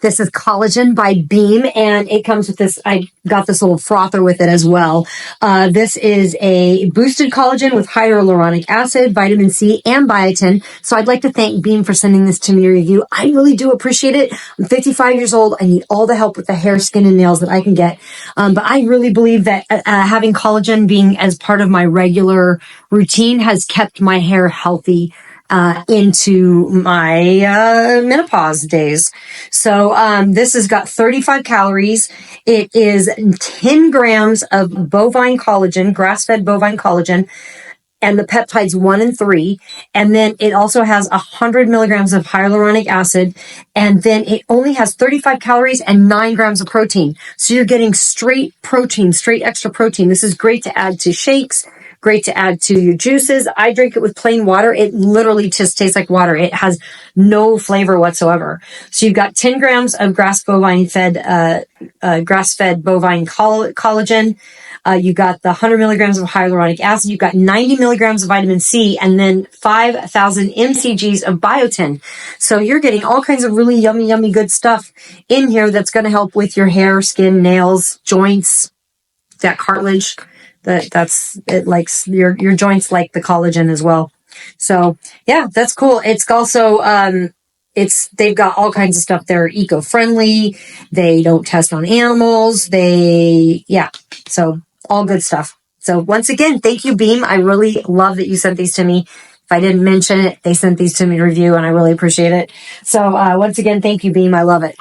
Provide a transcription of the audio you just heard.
This is collagen by Beam, and it comes with this. I got this little frother with it as well. This is a boosted collagen with hyaluronic acid, vitamin C, and biotin. So I'd like to thank Beam for sending this to me to review. I really do appreciate it. I'm 55 years old. I need all the help with the hair, skin, and nails that I can get. But I really believe that having collagen being as part of my regular routine has kept my hair healthy into my menopause days. So this has got 35 calories. It is 10 grams of bovine collagen, grass-fed bovine collagen, and the peptides 1 and 3. And then it also has 100 milligrams of hyaluronic acid. And then it only has 35 calories and 9 grams of protein. So you're getting straight protein, straight extra protein. This is great to add to shakes. Great to add to your juices. I drink it with plain water. It literally just tastes like water. It has no flavor whatsoever. So you've got 10 grams of grass-fed bovine collagen. You got the 100 milligrams of hyaluronic acid. You've got 90 milligrams of vitamin C, and then 5,000 mcgs of biotin. So you're getting all kinds of really yummy good stuff in here that's going to help with your hair, skin, nails, joints, that cartilage. That's it, likes your joints like the collagen as well. So yeah, that's cool. It's also they've got all kinds of stuff. They're eco-friendly. They don't test on animals. So all good stuff. So once again, thank you, Beam. I really love that you sent these to me. If I didn't mention it, they sent these to me to review, and I really appreciate it. So once again, thank you, Beam. I love it.